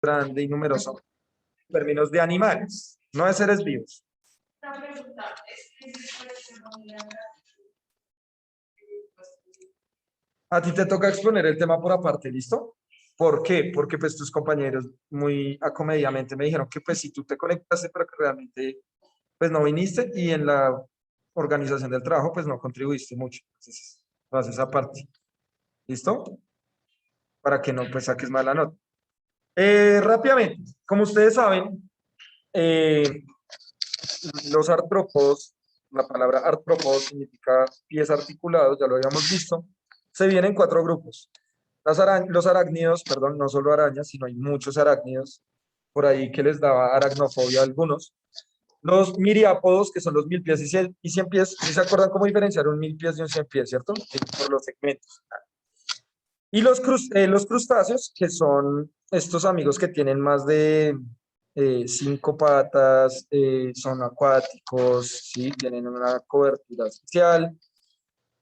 grande y numeroso en términos de animales, no de seres vivos. A ti te toca exponer el tema por aparte, ¿listo? ¿Por qué? Porque pues tus compañeros muy acomedidamente me dijeron que pues si tú te conectaste, pero que realmente pues no viniste y en la organización del trabajo pues no contribuiste mucho. Entonces, vas esa parte. ¿Listo? Para que no pues saques mala nota. Rápidamente, como ustedes saben, los artrópodos, la palabra artrópodo significa pies articulados, ya lo habíamos visto, se dividen en 4 grupos. Los arácnidos, perdón, no solo arañas, sino hay muchos arácnidos por ahí que les daba aracnofobia a algunos. Los miriápodos, que son los 1000 pies y 100 pies, ¿sí se acuerdan cómo diferenciar un 1000 pies y un 100 pies, cierto? Por los segmentos. Y los crustáceos, que son estos amigos que tienen más de 5 patas, son acuáticos, ¿sí? Tienen una cobertura especial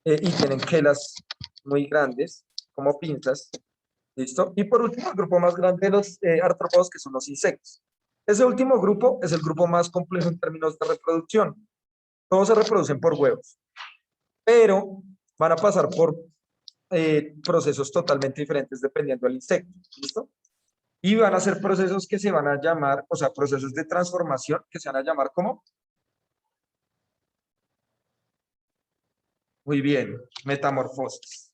y tienen quelas muy grandes, como pinzas. ¿Listo? Y por último, el grupo más grande de los artrópodos, que son los insectos. Ese último grupo es el grupo más complejo en términos de reproducción. Todos se reproducen por huevos, pero van a pasar por procesos totalmente diferentes dependiendo del insecto. ¿Listo? Y van a ser procesos que se van a llamar, o sea, procesos de transformación que se van a llamar como. Muy bien, metamorfosis.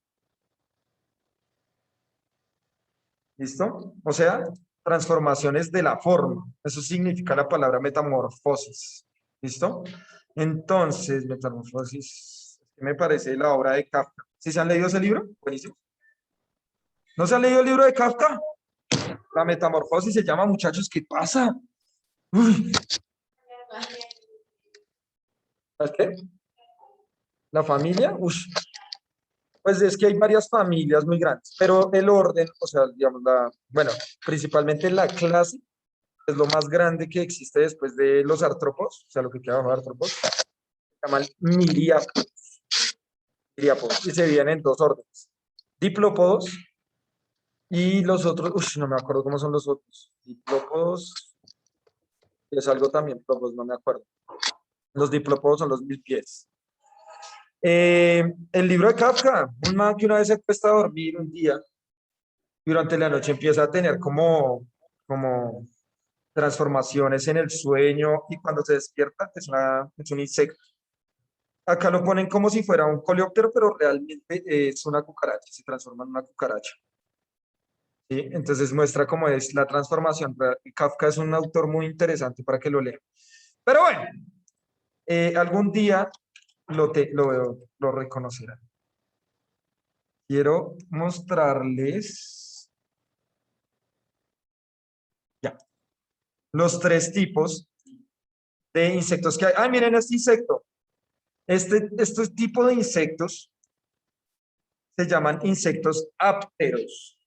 ¿Listo? O sea, transformaciones de la forma. Eso significa la palabra metamorfosis. ¿Listo? Entonces, metamorfosis, me parece la obra de Kafka. ¿Sí se han leído ese libro? Buenísimo. ¿No se han leído el libro de Kafka? La metamorfosis se llama, muchachos, ¿qué pasa? Uy. ¿Sabes qué? La familia, uy. Pues es que hay varias familias muy grandes, pero el orden, o sea, digamos, bueno, principalmente la clase es lo más grande que existe después de los artrópodos, o sea, lo que queda abajo de artrópodos, se llaman miriápodos, y se dividen en 2 órdenes, diplópodos y los otros, no me acuerdo cómo son los otros, diplópodos, es algo también, pues no me acuerdo. Los diplópodos son los 1000 pies. El libro de Kafka, un man que una vez se acuesta a dormir un día y durante la noche empieza a tener como transformaciones en el sueño y cuando se despierta es un insecto. Acá lo ponen como si fuera un coleóptero, pero realmente es una cucaracha, se transforma en una cucaracha. ¿Sí? Entonces muestra cómo es la transformación. Kafka es un autor muy interesante para que lo lean. Pero bueno, algún día lo reconocerán. Quiero mostrarles ya los 3 tipos de insectos que hay. Ah, miren este insecto. Este tipo de insectos se llaman insectos ápteros.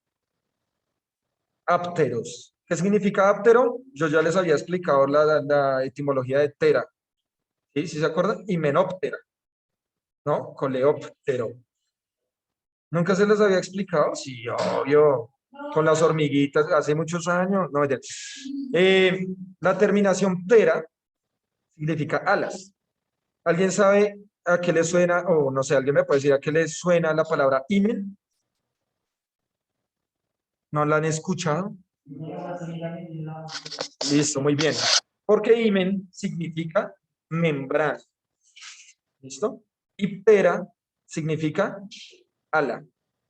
Ápteros. ¿Qué significa áptero? Yo ya les había explicado la etimología de tera. ¿Sí? ¿Sí se acuerdan? Himenóptera, ¿no? Coleóptero. ¿Nunca se les había explicado? Sí, obvio. Con las hormiguitas hace muchos años. No, ya. La terminación ptera significa alas. ¿Alguien sabe a qué le suena, o no sé, alguien me puede decir a qué le suena la palabra himen? ¿No la han escuchado? Listo, muy bien. Porque himen significa membrana. ¿Listo? Y ptera significa ala.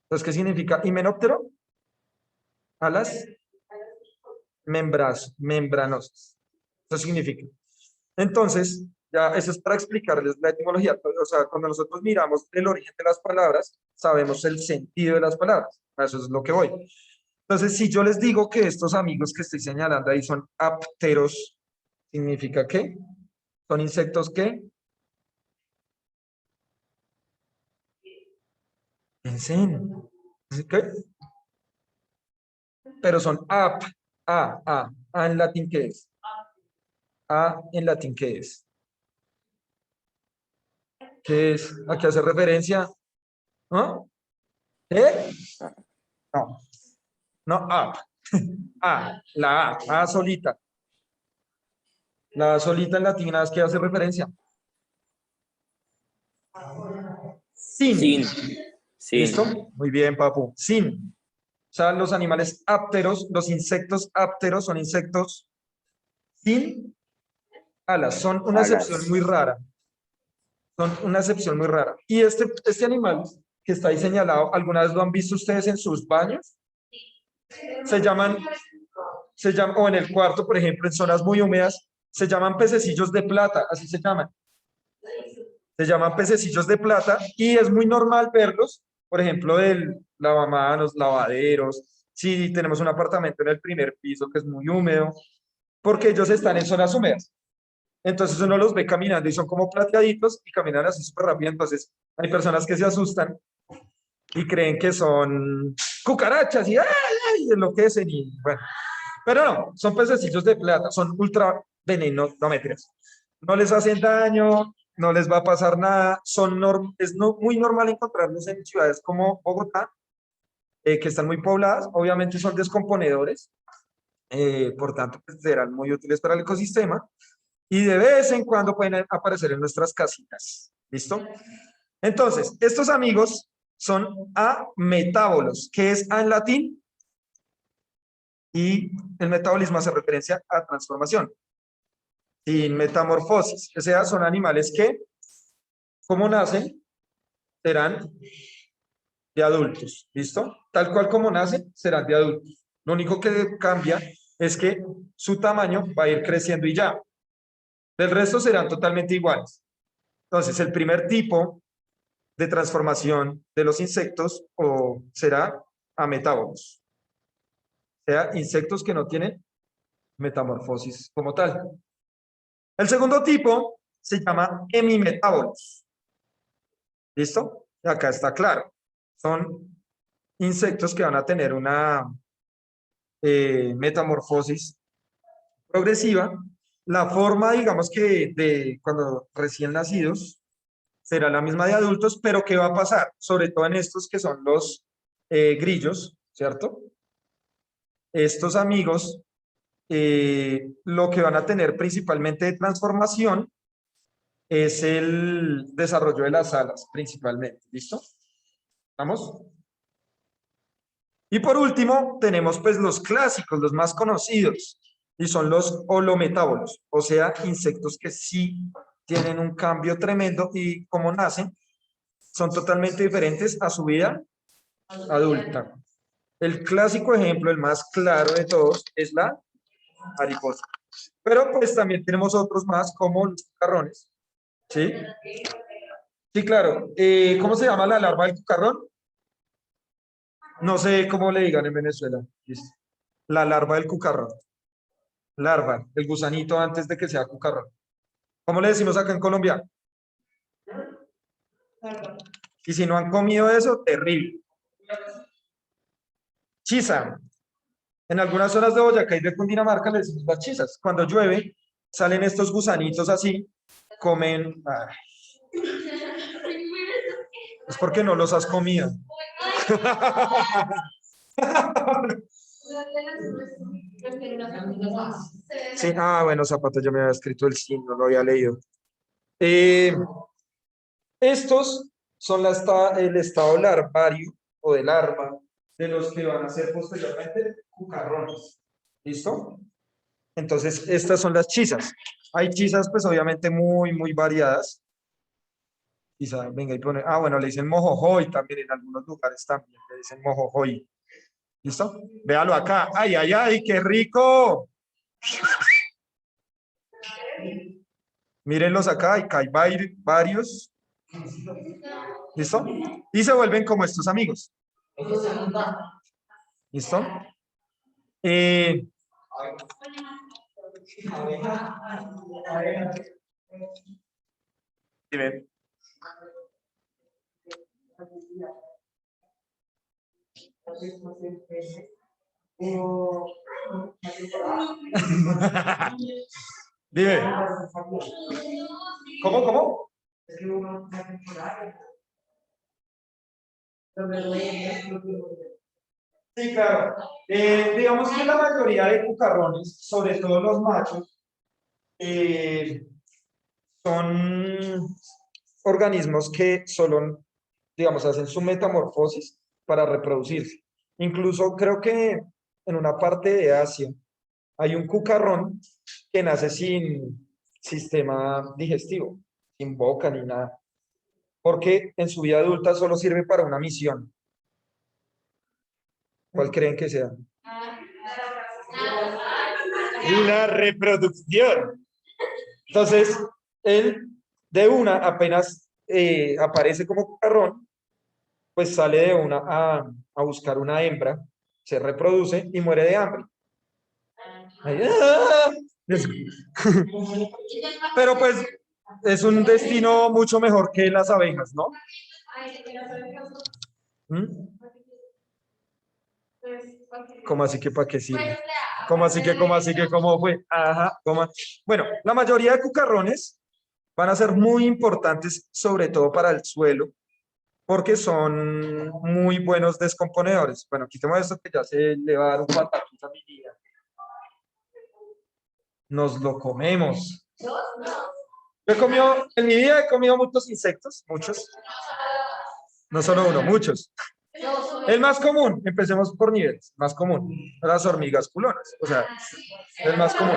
Entonces, ¿qué significa himenóptero? Alas membranosas. Eso significa. Entonces, ya eso es para explicarles la etimología. O sea, cuando nosotros miramos el origen de las palabras, sabemos el sentido de las palabras. A eso es lo que voy. Entonces, si yo les digo que estos amigos que estoy señalando ahí son apteros, ¿significa qué? Son insectos que, piensen, ¿qué? Pero son a en latín, ¿qué es? A en latín, ¿qué es? ¿Qué es? ¿A qué hace referencia? ¿No? ¿Eh? No, no, up. A solita. La A solita en latín, ¿a qué hace referencia? Sin. Sin. Sin. ¿Listo? Muy bien, papu. Sin. O sea, los animales ápteros, los insectos ápteros son insectos sin alas. Son una excepción muy Alas. rara. Son una excepción muy rara. Y este animal que está ahí señalado, ¿alguna vez lo han visto ustedes en sus baños? Se llaman, o en el cuarto, por ejemplo, en zonas muy húmedas, se llaman pececillos de plata, así se llaman. Se llaman pececillos de plata y es muy normal verlos, por ejemplo, del lavamanos, lavaderos, si tenemos un apartamento en el primer piso que es muy húmedo, porque ellos están en zonas húmedas. Entonces uno los ve caminando y son como plateaditos y caminan así súper rápido. Entonces hay personas que se asustan y creen que son cucarachas y, ¡ay! ¡Ay! Enloquecen y bueno. Pero no, son pececillos de plata, son ultra venenos, no mentiras. No les hacen daño, no les va a pasar nada. Es muy normal encontrarlos en ciudades como Bogotá, que están muy pobladas. Obviamente son descomponedores, por tanto pues, serán muy útiles para el ecosistema. Y de vez en cuando pueden aparecer en nuestras casitas. ¿Listo? Entonces, estos amigos son ametábolos. ¿Qué es A en latín? Y el metabolismo hace referencia a transformación. Sin metamorfosis. O sea, son animales que, como nacen, serán de adultos. ¿Listo? Tal cual como nacen, serán de adultos. Lo único que cambia es que su tamaño va a ir creciendo y ya. Del resto serán totalmente iguales. Entonces, el primer tipo de transformación de los insectos será a metábolos. O sea, insectos que no tienen metamorfosis como tal. El segundo tipo se llama hemimetábolos. ¿Listo? Acá está claro. Son insectos que van a tener una metamorfosis progresiva. La forma, digamos que de cuando recién nacidos, será la misma de adultos, pero ¿qué va a pasar? Sobre todo en estos que son los grillos, ¿cierto? Estos amigos, lo que van a tener principalmente de transformación es el desarrollo de las alas, principalmente. ¿Listo? ¿Vamos? Y por último, tenemos pues los clásicos, los más conocidos, y son los holometábolos, o sea, insectos que sí tienen un cambio tremendo y como nacen, son totalmente diferentes a su vida adulta. El clásico ejemplo, el más claro de todos, es la mariposa. Pero pues también tenemos otros más como los cucarrones, ¿sí? Sí, claro. ¿Cómo se llama la larva del cucarrón? No sé cómo le digan en Venezuela. Listo. La larva del cucarrón. Larva, el gusanito antes de que sea cucarrón. ¿Cómo le decimos acá en Colombia? Y si no han comido eso, terrible. Chisa. En algunas zonas de Boyacá y de Cundinamarca le decimos las chisas. Cuando llueve, salen estos gusanitos así, comen. Ay, es porque no los has comido. Sí, bueno, Zapato, yo me había escrito el sí, no lo había leído. Eh, Estos son el estado larvario o de larva de los que van a ser posteriormente cucarrones. ¿Listo? Entonces, estas son las chisas. Hay chisas, pues obviamente muy variadas. Quizá, venga y pone, bueno, le dicen mojojoy también en algunos lugares también le dicen mojojoy. ¿Listo? Véalo acá. ¡Ay, ay, ay! ¡Qué rico! Mírenlos acá, acá hay varios. ¿Listo? Y se vuelven como estos amigos. ¿Listo? Eh, Dime. Dime. ¿Cómo? Sí, claro. Digamos que la mayoría de cucarrones, sobre todo los machos, eh, son organismos que solo, digamos, hacen su metamorfosis para reproducirse. Incluso creo que en una parte de Asia hay un cucarrón que nace sin sistema digestivo, sin boca ni nada, porque en su vida adulta solo sirve para una misión. ¿Cuál creen que sea? La reproducción. Entonces, él de una, apenas aparece como cucarrón, pues sale de una a buscar una hembra, se reproduce y muere de hambre. Ahí, ¡ah! Pero pues es un destino mucho mejor que las abejas, ¿no? ¿Mm? ¿Cómo así que para qué sirve? ¿Cómo así que, cómo así que, cómo fue? Ajá, ¿cómo? Bueno, la mayoría de cucarrones van a ser muy importantes, sobre todo para el suelo, porque son muy buenos descomponedores. Bueno, quitemos esto que ya se le va a dar un patatús a mi vida. Nos lo comemos. Yo he comido, en mi vida he comido muchos insectos, muchos, no solo uno, muchos. El más común, empecemos por niveles, más común, las hormigas culonas, o sea, el más común.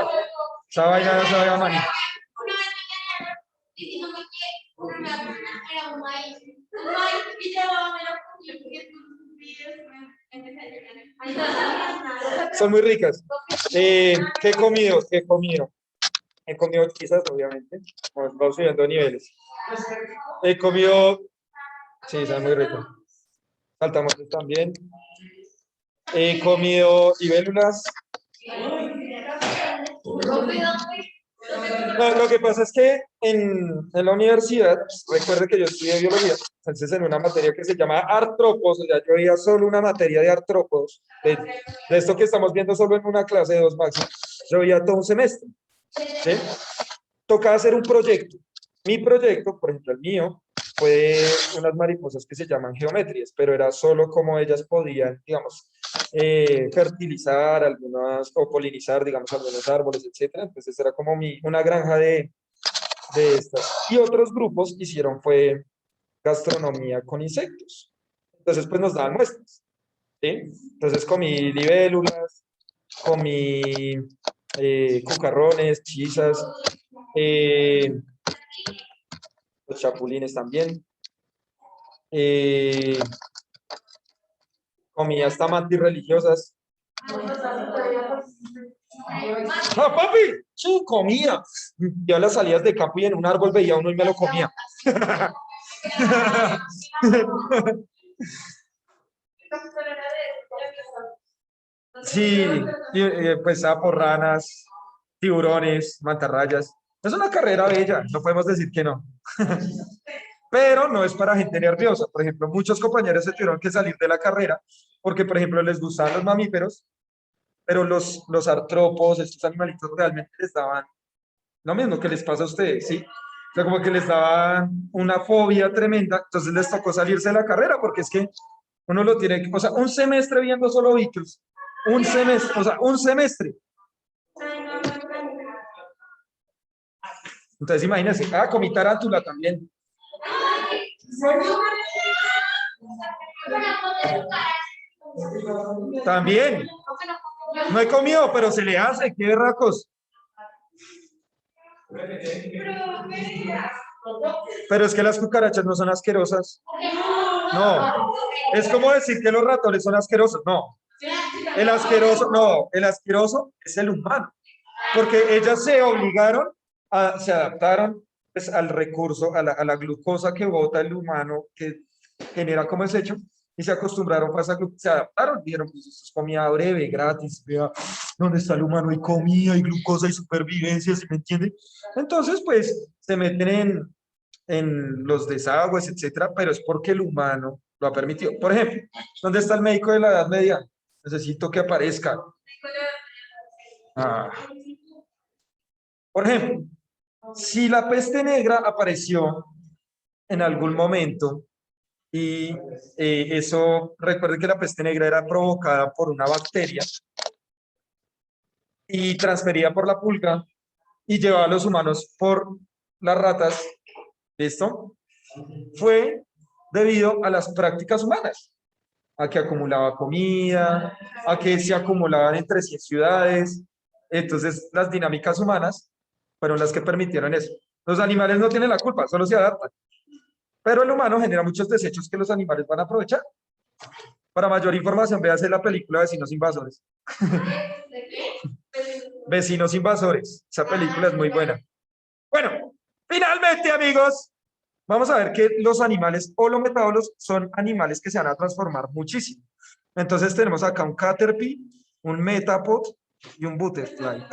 Esa vaina no sabe a maní. Son muy ricas. ¿Qué he comido? ¿Qué he comido? He comido quizás, obviamente, vamos subiendo niveles. He comido, sí, son muy ricos. Saltamontes también. He comido libélulas. No, lo que pasa es que en la universidad, recuerde que yo estudié biología, entonces en una materia que se llama artrópodos, o sea, yo veía solo una materia de artrópodos, de esto que estamos viendo solo en una clase de 2 máximo, yo veía todo un semestre, ¿sí? Tocaba hacer un proyecto. Mi proyecto, por ejemplo, el mío, fue unas mariposas que se llaman geometrías, pero era solo como ellas podían, digamos, fertilizar algunas o polinizar, digamos, algunos árboles, etcétera. Entonces era como una granja de estas. Y otros grupos hicieron fue gastronomía con insectos. Entonces, pues nos daban muestras, ¿sí? Entonces comí libélulas, comí cucarrones, chisas, los chapulines también. Eh, comí hasta mantis religiosas. ¡Ah, papi! Sí, comía. Yo a las salidas de campo y en un árbol veía uno y me lo comía. Sí, pues sapos, ranas, tiburones, mantarrayas. Es una carrera bella, no podemos decir que no. Pero no es para gente nerviosa. Por ejemplo, muchos compañeros se tuvieron que salir de la carrera porque, por ejemplo, les gustaban los mamíferos, pero los artrópodos, estos animalitos realmente les daban lo mismo que les pasa a ustedes, ¿sí? O sea, como que les daba una fobia tremenda, entonces les tocó salirse de la carrera porque es que uno lo tiene que, o sea, un semestre viendo solo bichos, un semestre, o sea, un semestre. Entonces imagínense, comí tarántula también. También. No he comido, pero se le hace, qué berracos. Pero es que las cucarachas no son asquerosas. No. Es como decir que los ratones son asquerosos. No. El asqueroso, no. El asqueroso es el humano. Porque ellas se obligaron, se adaptaron pues, al recurso, a la glucosa que bota el humano, que genera como es hecho, y se acostumbraron pues, a esa glucosa, se adaptaron, dijeron, pues esto es comida breve, gratis, vea, ¿dónde está el humano? Hay comida, hay glucosa, hay supervivencia, ¿sí me entiende? Entonces, pues, se meten en los desagües, etcétera, pero es porque el humano lo ha permitido. Por ejemplo, ¿dónde está el médico de la Edad Media? Necesito que aparezca. Ah. Por ejemplo, si la peste negra apareció en algún momento y eso, recuerden que la peste negra era provocada por una bacteria y transferida por la pulga y llevada a los humanos por las ratas. ¿Listo? Fue debido a las prácticas humanas, a que acumulaba comida, a que se acumulaban entre sí ciudades. Entonces, las dinámicas humanas fueron las que permitieron eso. Los animales no tienen la culpa, solo se adaptan. Pero el humano genera muchos desechos que los animales van a aprovechar. Para mayor información, véase la película Vecinos Invasores. Vecinos Invasores. Esa película es muy buena. Bueno, finalmente, amigos, vamos a ver que los animales holometábolos son animales que se van a transformar muchísimo. Entonces tenemos acá un Caterpie, un Metapod y un Butterfly.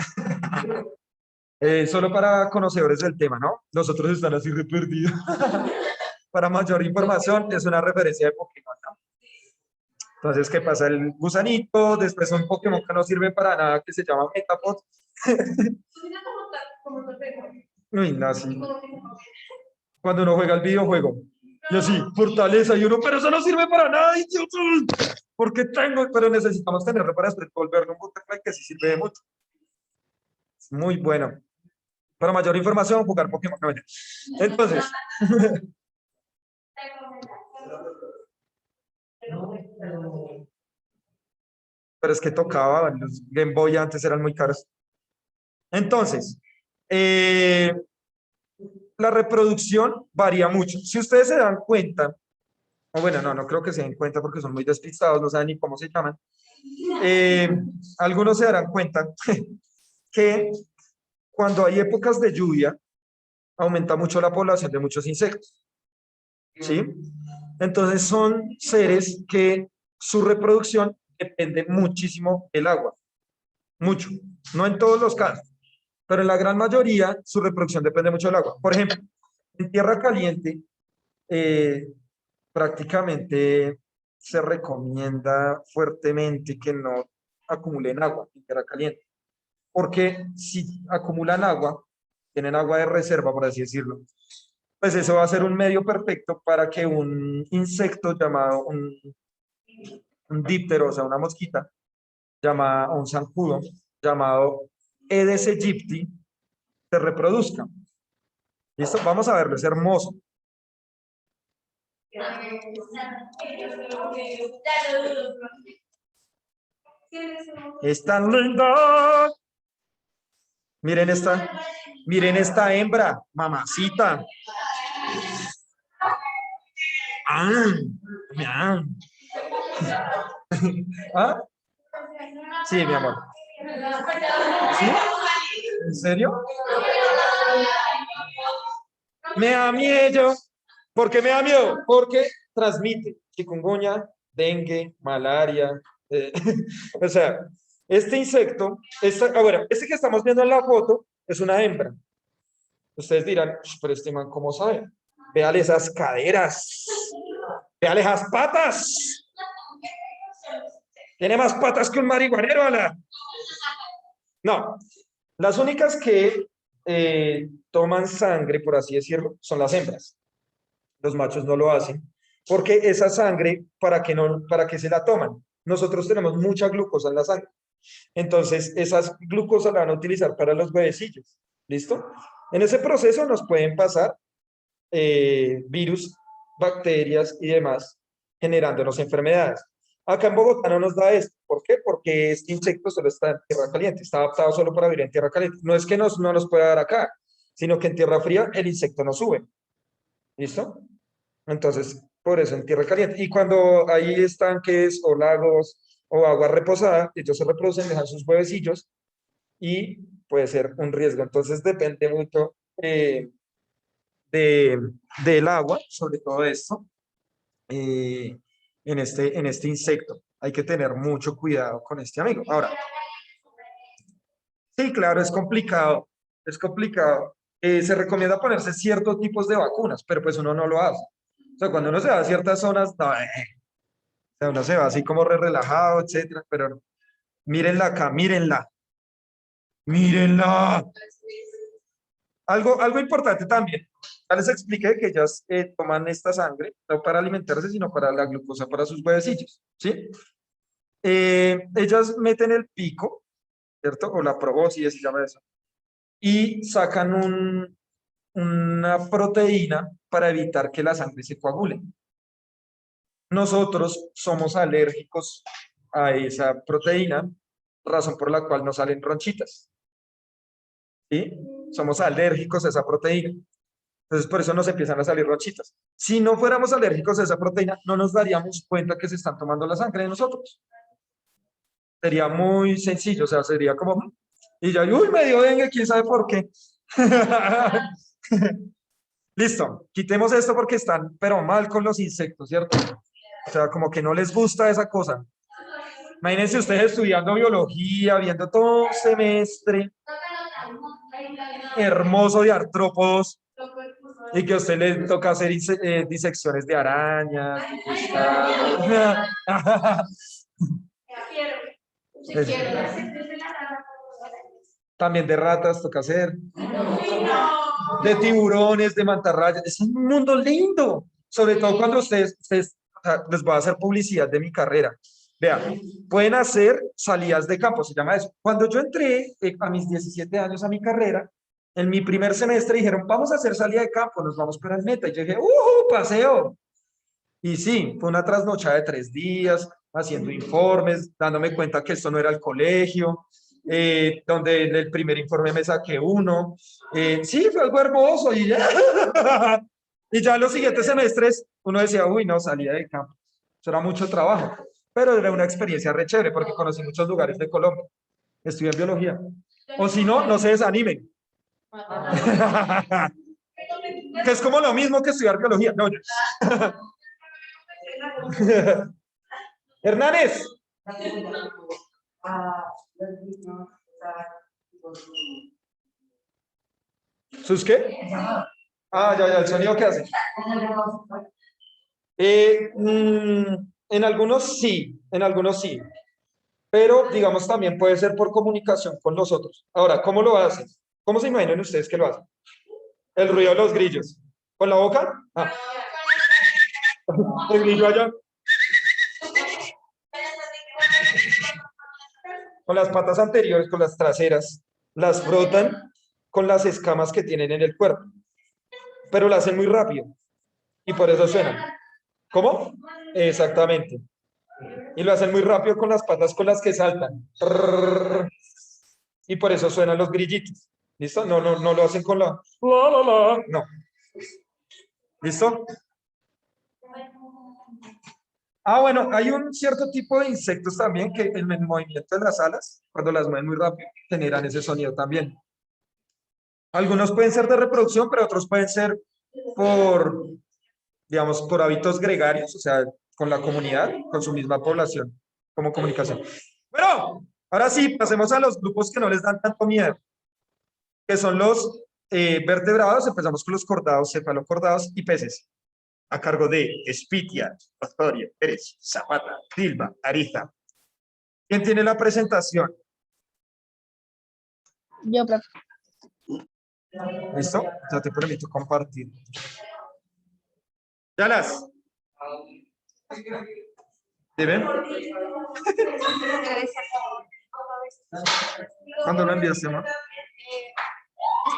Solo para conocedores del tema, ¿no? Los otros están así re perdidos. Para mayor información, es una referencia de Pokémon, ¿no? Entonces, ¿qué pasa? El gusanito, después un Pokémon que no sirve para nada, que se llama Metapod. Uy, no, sí. Cuando uno juega el videojuego. Y así, fortaleza, y uno, pero eso no sirve para nada, idiota. Porque tengo, pero necesitamos tenerlo para después volverlo un Butterfly que sí sirve de mucho. Es muy bueno. Para mayor información, jugar Pokémon. No, entonces. Pero es que tocaba, los Game Boy antes eran muy caros. Entonces, la reproducción varía mucho. Si ustedes se dan cuenta, o bueno, no creo que se den cuenta porque son muy despistados, no saben ni cómo se llaman. Eh, Algunos se darán cuenta que cuando hay épocas de lluvia, aumenta mucho la población de muchos insectos. ¿Sí? Entonces son seres que su reproducción depende muchísimo del agua. Mucho. No en todos los casos, pero en la gran mayoría su reproducción depende mucho del agua. Por ejemplo, en tierra caliente, eh, prácticamente se recomienda fuertemente que no acumulen agua en tierra caliente, porque si acumulan agua, tienen agua de reserva, por así decirlo, pues eso va a ser un medio perfecto para que un insecto llamado un díptero, o sea, una mosquita, llamada, o un zancudo, llamado Aedes aegypti, se reproduzca. ¿Listo? Vamos a verlo, es hermoso. Es tan linda. Miren esta hembra, mamacita. Ah, ah. ¿Ah? Sí, mi amor. ¿Sí? ¿En serio? Me da miedo. ¿Por qué me da miedo? Porque transmite chikungunya, dengue, malaria. O sea, este insecto, bueno, este que estamos viendo en la foto es una hembra. Ustedes dirán, pero este man, ¿cómo sabe? Véale esas caderas. Véale esas patas. Tiene más patas que un marihuanero, Ala. No, las únicas que toman sangre, por así decirlo, son las hembras. Los machos no lo hacen, porque esa sangre, ¿para qué se la toman? Nosotros tenemos mucha glucosa en la sangre. Entonces, esas glucosas la van a utilizar para los huevecillos. ¿Listo? En ese proceso nos pueden pasar virus, bacterias y demás, generándonos enfermedades. Acá en Bogotá no nos da esto. ¿Por qué? Porque este insecto solo está en tierra caliente, está adaptado solo para vivir en tierra caliente. No es que no nos pueda dar acá, sino que en tierra fría el insecto no sube. ¿Listo? Entonces, por eso en tierra caliente. Y cuando hay estanques o lagos o agua reposada, ellos se reproducen, dejan sus huevecillos y puede ser un riesgo. Entonces, depende mucho de, del agua, sobre todo esto, eh, en este insecto. Hay que tener mucho cuidado con este amigo. Ahora, sí, claro, es complicado, es complicado. Se recomienda ponerse ciertos tipos de vacunas, pero pues uno no lo hace. O sea, cuando uno se va a ciertas zonas, no, o sea, uno se va así como re relajado, etcétera, pero no. Mírenla acá, mírenla, mírenla. Algo importante también. Ya les expliqué que ellas toman esta sangre, no para alimentarse, sino para la glucosa, para sus huevecillos, ¿sí? Ellas meten el pico, ¿cierto? O la probóscis, se llama eso. Y sacan una proteína para evitar que la sangre se coagule. Nosotros somos alérgicos a esa proteína, razón por la cual nos salen ronchitas. ¿Sí? Somos alérgicos a esa proteína. Entonces, por eso nos empiezan a salir ronchitas. Si no fuéramos alérgicos a esa proteína, no nos daríamos cuenta que se están tomando la sangre de nosotros. Sería muy sencillo, o sea, sería como, y ya, uy, me dio dengue, quién sabe por qué. Listo, quitemos esto porque están, pero mal con los insectos, ¿cierto? O sea, como que no les gusta esa cosa. Imagínense ustedes estudiando biología, viendo todo un semestre hermoso de artrópodos y que a usted le toca hacer disecciones de arañas, de gusanos. También de ratas toca hacer, de tiburones, de mantarrayas. Es un mundo lindo, sobre todo cuando ustedes o sea, les voy a hacer publicidad de mi carrera. Vean, pueden hacer salidas de campo, se llama eso. Cuando yo entré a mis 17 años a mi carrera, en mi primer semestre dijeron, vamos a hacer salida de campo, nos vamos para el meta. Y yo dije, paseo! Y sí, fue una trasnochada de 3 días, haciendo informes, dándome cuenta que esto no era el colegio, donde en el primer informe me saqué uno. Sí, fue algo hermoso. Y ya, y ya en los siguientes semestres uno decía, uy, no, salía de campo. Eso era mucho trabajo, pero era una experiencia re chévere porque conocí muchos lugares de Colombia. Estudié en biología. O si no, no se desanimen. Que es como lo mismo que estudiar biología. No, Hernández. ¿Sus qué? Ya, el sonido que hace. En algunos sí, pero digamos también puede ser por comunicación con los otros. Ahora, ¿cómo lo hacen? ¿Cómo se imaginan ustedes que lo hacen? El ruido de los grillos. ¿Con la boca? El grillo allá. Con las patas anteriores, con las traseras, las frotan con las escamas que tienen en el cuerpo, pero lo hacen muy rápido y por eso suenan. ¿Cómo? Exactamente. Y lo hacen muy rápido con las patas con las que saltan. Y por eso suenan los grillitos. ¿Listo? No lo hacen con la. No. ¿Listo? Bueno, hay un cierto tipo de insectos también que en el movimiento de las alas, cuando las mueven muy rápido, generan ese sonido también. Algunos pueden ser de reproducción, pero otros pueden ser por, digamos, por hábitos gregarios, o sea, con la comunidad, con su misma población, como comunicación. Bueno, ahora sí, pasemos a los grupos que no les dan tanto miedo, que son los vertebrados. Empezamos con los cordados, cefalocordados y peces, a cargo de Espitia, Pastorio, Pérez, Zapata, Dilma, Ariza. ¿Quién tiene la presentación? Yo, profe. ¿Listo? Ya te permito compartir. ¿Ya las? ¿Deben? ¿Cuándo lo enviaste, ma?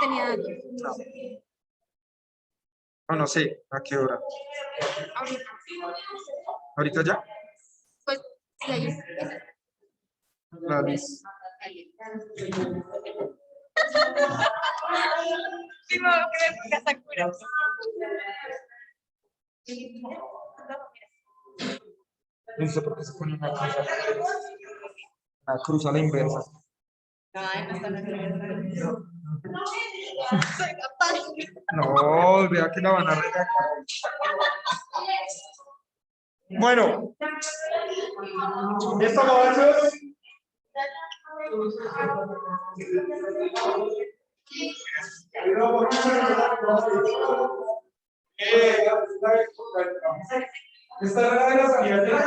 Tenía No sé, ¿a qué hora? ¿Ahorita ya? Pues, sí, ahí. La Liz. Listo, porque se pone una cruz a la inversa. No, vea que la van a regalar. Bueno, ¿listo, muchachos? Esta era de la salida de así.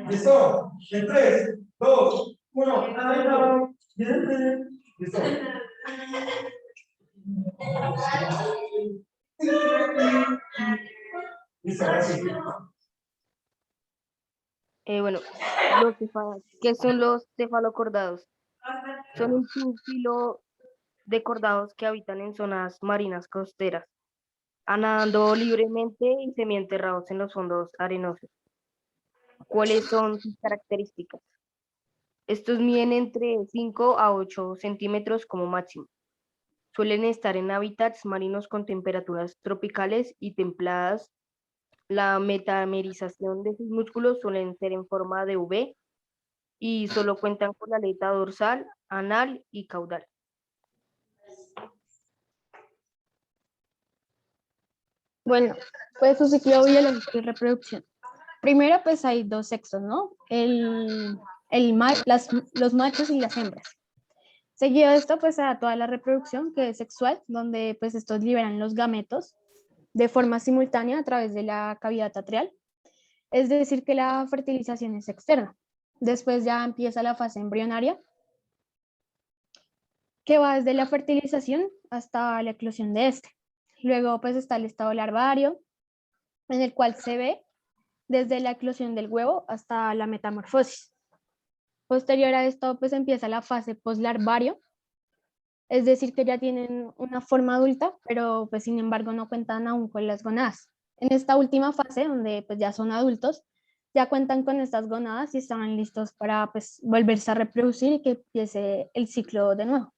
¿Listo? En 3, 2, 1. ¿Listo? Listo, ahora sí. Bueno, ¿qué son los cefalocordados? Son un subfilo de cordados que habitan en zonas marinas costeras, nadando libremente y semienterrados en los fondos arenosos. ¿Cuáles son sus características? Estos miden entre 5 a 8 centímetros como máximo. Suelen estar en hábitats marinos con temperaturas tropicales y templadas. La metamerización de sus músculos suelen ser en forma de V y solo cuentan con la aleta dorsal, anal y caudal. Bueno, pues su ciclo biológico y reproducción. Primero, pues hay dos sexos, ¿no? Los machos y las hembras. Seguido de esto, pues a toda la reproducción que es sexual, donde pues estos liberan los gametos de forma simultánea a través de la cavidad atrial. Es decir, que la fertilización es externa. Después ya empieza la fase embrionaria, que va desde la fertilización hasta la eclosión de este. Luego pues está el estado larvario, en el cual se ve desde la eclosión del huevo hasta la metamorfosis. Posterior a esto pues empieza la fase postlarvario, es decir que ya tienen una forma adulta, pero pues sin embargo no cuentan aún con las gonadas. En esta última fase, donde pues ya son adultos, ya cuentan con estas gonadas y están listos para pues volverse a reproducir y que empiece el ciclo de nuevo.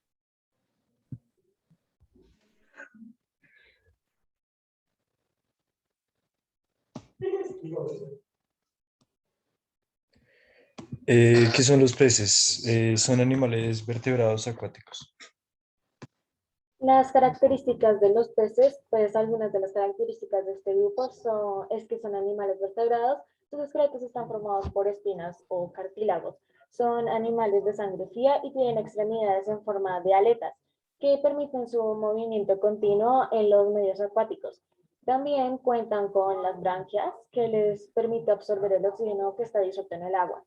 ¿Qué son los peces? Son animales vertebrados acuáticos. Las características de los peces, pues algunas de las características de este grupo es que son animales vertebrados. Sus esqueletos están formados por espinas o cartílagos. Son animales de sangre fría y tienen extremidades en forma de aletas que permiten su movimiento continuo en los medios acuáticos. También cuentan con las branquias que les permite absorber el oxígeno que está disuelto en el agua.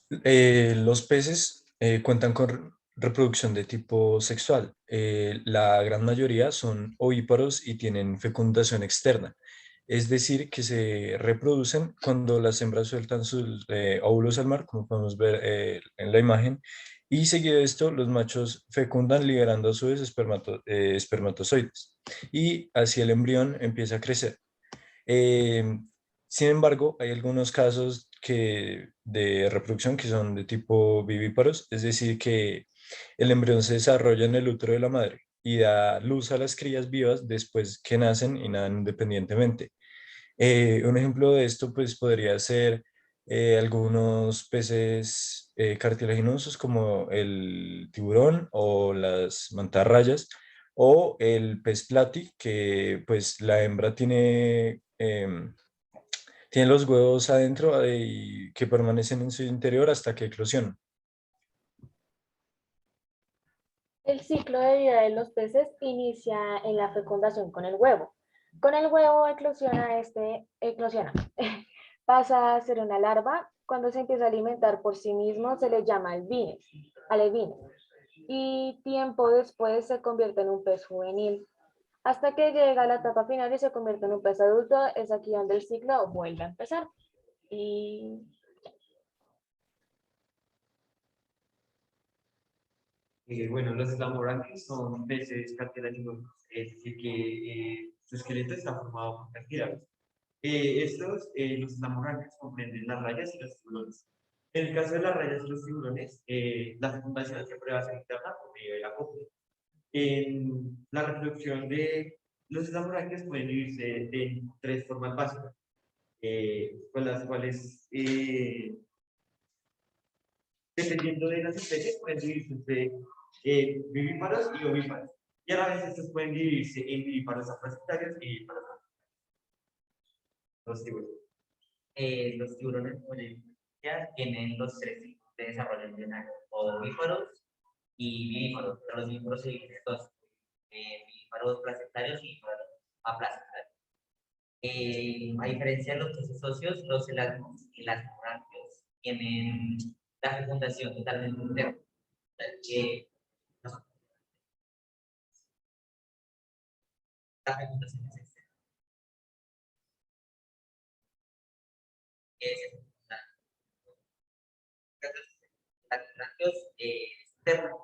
Los peces cuentan con reproducción de tipo sexual. La gran mayoría son ovíparos y tienen fecundación externa. Es decir, que se reproducen cuando las hembras sueltan sus óvulos al mar, como podemos ver en la imagen, y seguido de esto, los machos fecundan liberando a su vez espermatozoides y así el embrión empieza a crecer. Eh, Sin embargo, hay algunos casos de reproducción que son de tipo vivíparos, es decir, que el embrión se desarrolla en el útero de la madre y da luz a las crías vivas después que nacen y nadan independientemente. Un ejemplo de esto pues, podría ser algunos peces cartilaginosos como el tiburón o las mantarrayas o el pez plati, que pues la hembra tiene los huevos adentro y que permanecen en su interior hasta que eclosionan. El ciclo de vida de los peces inicia en la fecundación con el huevo. Con el huevo eclosiona. Pasa a ser una larva. Cuando se empieza a alimentar por sí mismo se le llama alevines. Y tiempo después se convierte en un pez juvenil. Hasta que llega a la etapa final y se convierte en un pez adulto, es aquí donde el ciclo vuelve a empezar. Y Bueno, los eslamorantes son peces cartilaginos, es decir, que su esqueleto está formado por cartílagos. Los eslamorantes comprenden las rayas y los tiburones. En el caso de las rayas y los tiburones, la fecundación siempre va a ser interna por medio de la cópula. En la reproducción de los eslamoranquios pueden dividirse en tres formas básicas, con las cuales, dependiendo de las especies, pueden dividirse entre vivíparos y ovíparos. Y a la vez estos pueden dividirse en vivíparos aplastarios y vivíparos los tiburones. Los tiburones ya tienen los tres tipos de desarrollo embrionario, ovíparos y vivíparos, pero los vivíparos se dividen en dos, vivíparos placentarios y vivíparos aplastarios. A diferencia de los peces óseos, los elasmobranquios tienen la fecundación totalmente interna. Eh, no, la fecundación es externa. Se fecundan elasmobranquios externos.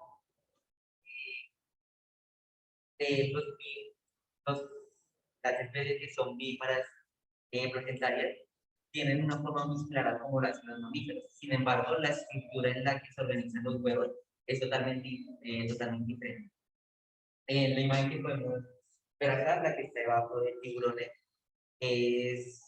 Los, las especies que son víparas placentarias tienen una forma muy similar a como las de los mamíferos. Sin embargo, la estructura en la que se organizan los huevos es totalmente diferente. En la imagen que podemos ver acá, la que está debajo del tiburón, es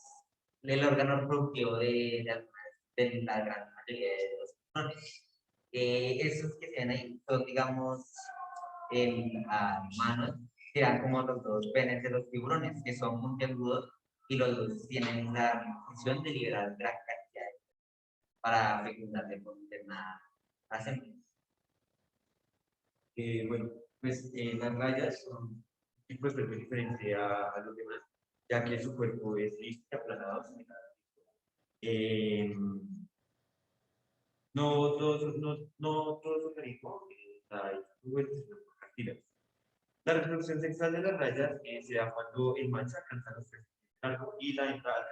el órgano reproductivo de la gran mayoría de los tiburones. Esos que se ven ahí son, digamos, manos, que dan como los dos penes de los tiburones, que son puntiagudos y los dos tienen la función de liberar gran cantidad para fecundar de forma interna a semillas. Bueno, pues las rayas son tipos de diferente a los demás, ya que su cuerpo es liso y aplanado. No todos los organismos están cubiertos por cartílago. La reproducción sexual de las rayas se da cuando el macho alcanza los 3 y la hembra alcanza